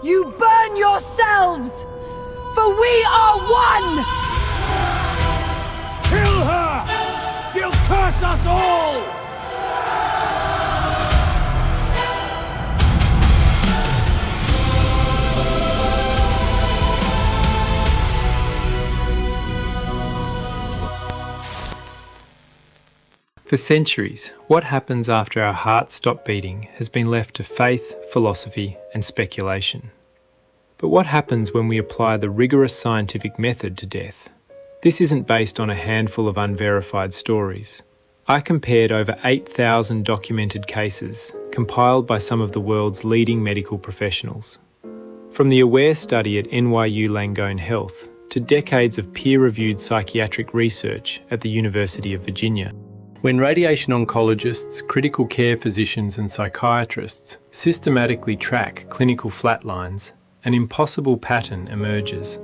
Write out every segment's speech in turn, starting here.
You burn yourselves! For we are one! Kill her! She'll curse us all! For centuries, what happens after our hearts stop beating has been left to faith, philosophy, and speculation. But what happens when we apply the rigorous scientific method to death? This isn't based on a handful of unverified stories. I compared over 8,000 documented cases compiled by some of the world's leading medical professionals. From the AWARE study at NYU Langone Health to decades of peer-reviewed psychiatric research at the University of Virginia. When radiation oncologists, critical care physicians and psychiatrists systematically track clinical flatlines, an impossible pattern emerges.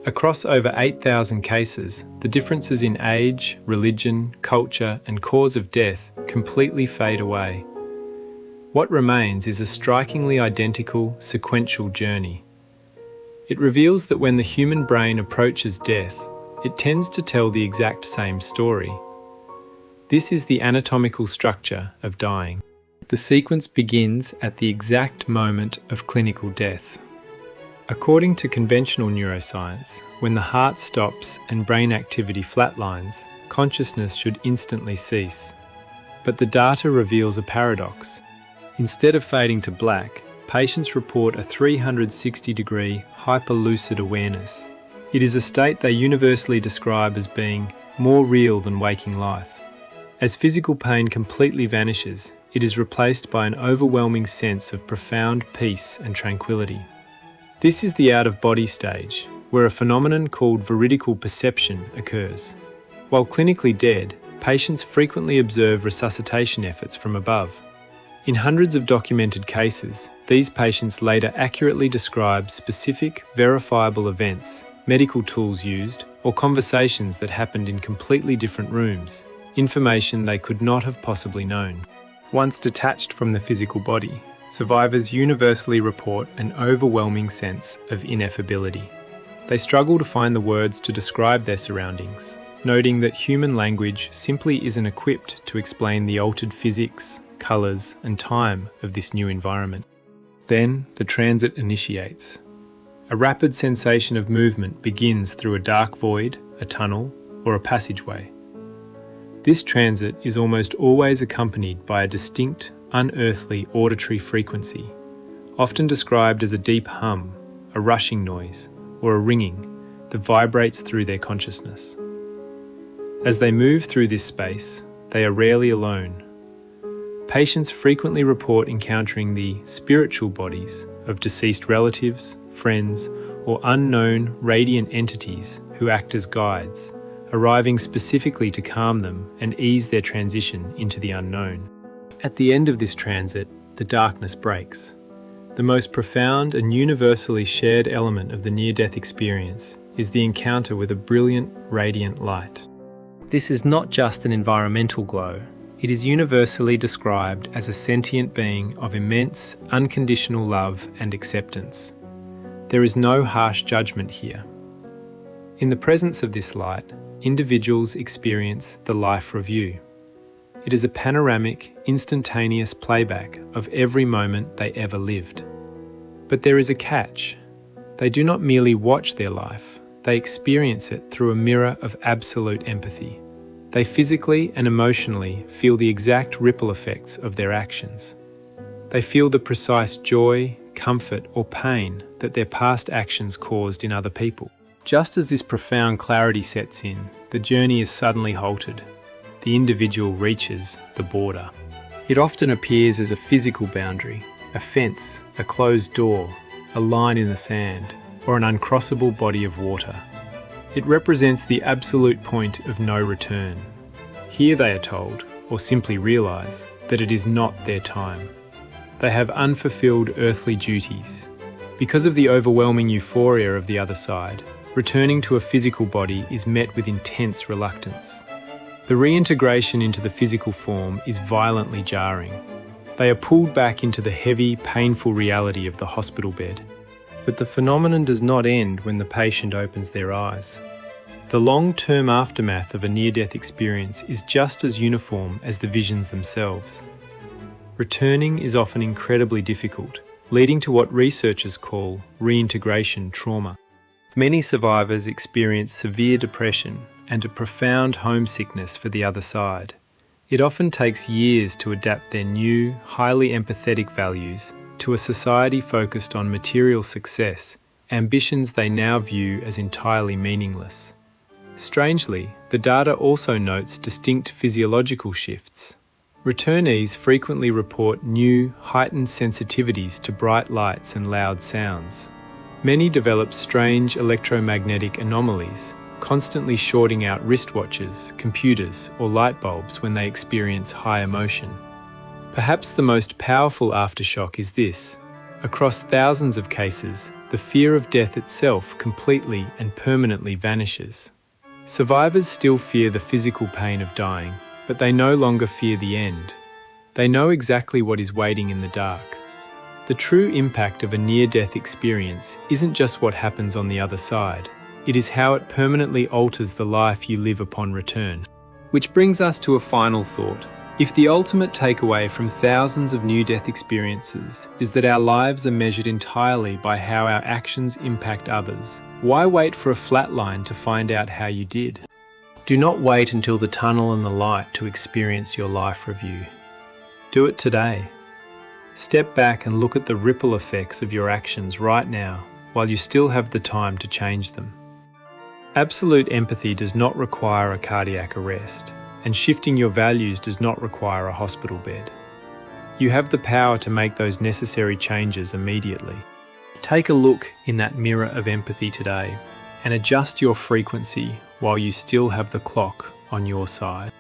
Across over 8,000 cases, the differences in age, religion, culture and cause of death completely fade away. What remains is a strikingly identical, sequential journey. It reveals that when the human brain approaches death, it tends to tell the exact same story. This is the anatomical structure of dying. The sequence begins at the exact moment of clinical death. According to conventional neuroscience, when the heart stops and brain activity flatlines, consciousness should instantly cease. But the data reveals a paradox. Instead of fading to black, patients report a 360-degree hyperlucid awareness. It is a state they universally describe as being more real than waking life. As physical pain completely vanishes, it is replaced by an overwhelming sense of profound peace and tranquility. This is the out-of-body stage, where a phenomenon called veridical perception occurs. While clinically dead, patients frequently observe resuscitation efforts from above. In hundreds of documented cases, these patients later accurately describe specific, verifiable events, medical tools used, or conversations that happened in completely different rooms. Information they could not have possibly known. Once detached from the physical body, survivors universally report an overwhelming sense of ineffability. They struggle to find the words to describe their surroundings, noting that human language simply isn't equipped to explain the altered physics, colours, and time of this new environment. Then the transit initiates. A rapid sensation of movement begins through a dark void, a tunnel, or a passageway. This transit is almost always accompanied by a distinct, unearthly auditory frequency, often described as a deep hum, a rushing noise, or a ringing that vibrates through their consciousness. As they move through this space, they are rarely alone. Patients frequently report encountering the spiritual bodies of deceased relatives, friends, or unknown radiant entities who act as guides, arriving specifically to calm them and ease their transition into the unknown. At the end of this transit, the darkness breaks. The most profound and universally shared element of the near-death experience is the encounter with a brilliant, radiant light. This is not just an environmental glow. It is universally described as a sentient being of immense, unconditional love and acceptance. There is no harsh judgment here. In the presence of this light, individuals experience the life review. It is a panoramic, instantaneous playback of every moment they ever lived. But there is a catch. They do not merely watch their life, they experience it through a mirror of absolute empathy. They physically and emotionally feel the exact ripple effects of their actions. They feel the precise joy, comfort, or pain that their past actions caused in other people. Just as this profound clarity sets in, the journey is suddenly halted. The individual reaches the border. It often appears as a physical boundary, a fence, a closed door, a line in the sand, or an uncrossable body of water. It represents the absolute point of no return. Here they are told, or simply realise, that it is not their time. They have unfulfilled earthly duties. Because of the overwhelming euphoria of the other side, returning to a physical body is met with intense reluctance. The reintegration into the physical form is violently jarring. They are pulled back into the heavy, painful reality of the hospital bed. But the phenomenon does not end when the patient opens their eyes. The long-term aftermath of a near-death experience is just as uniform as the visions themselves. Returning is often incredibly difficult, leading to what researchers call reintegration trauma. Many survivors experience severe depression and a profound homesickness for the other side. It often takes years to adapt their new, highly empathetic values to a society focused on material success, ambitions they now view as entirely meaningless. Strangely, the data also notes distinct physiological shifts. Returnees frequently report new, heightened sensitivities to bright lights and loud sounds. Many develop strange electromagnetic anomalies, constantly shorting out wristwatches, computers, or light bulbs when they experience high emotion. Perhaps the most powerful aftershock is this. Across thousands of cases, the fear of death itself completely and permanently vanishes. Survivors still fear the physical pain of dying, but they no longer fear the end. They know exactly what is waiting in the dark. The true impact of a near-death experience isn't just what happens on the other side. It is how it permanently alters the life you live upon return. Which brings us to a final thought. If the ultimate takeaway from thousands of near-death experiences is that our lives are measured entirely by how our actions impact others, why wait for a flat line to find out how you did? Do not wait until the tunnel and the light to experience your life review. Do it today. Step back and look at the ripple effects of your actions right now while you still have the time to change them. Absolute empathy does not require a cardiac arrest, and shifting your values does not require a hospital bed. You have the power to make those necessary changes immediately. Take a look in that mirror of empathy today and adjust your frequency while you still have the clock on your side.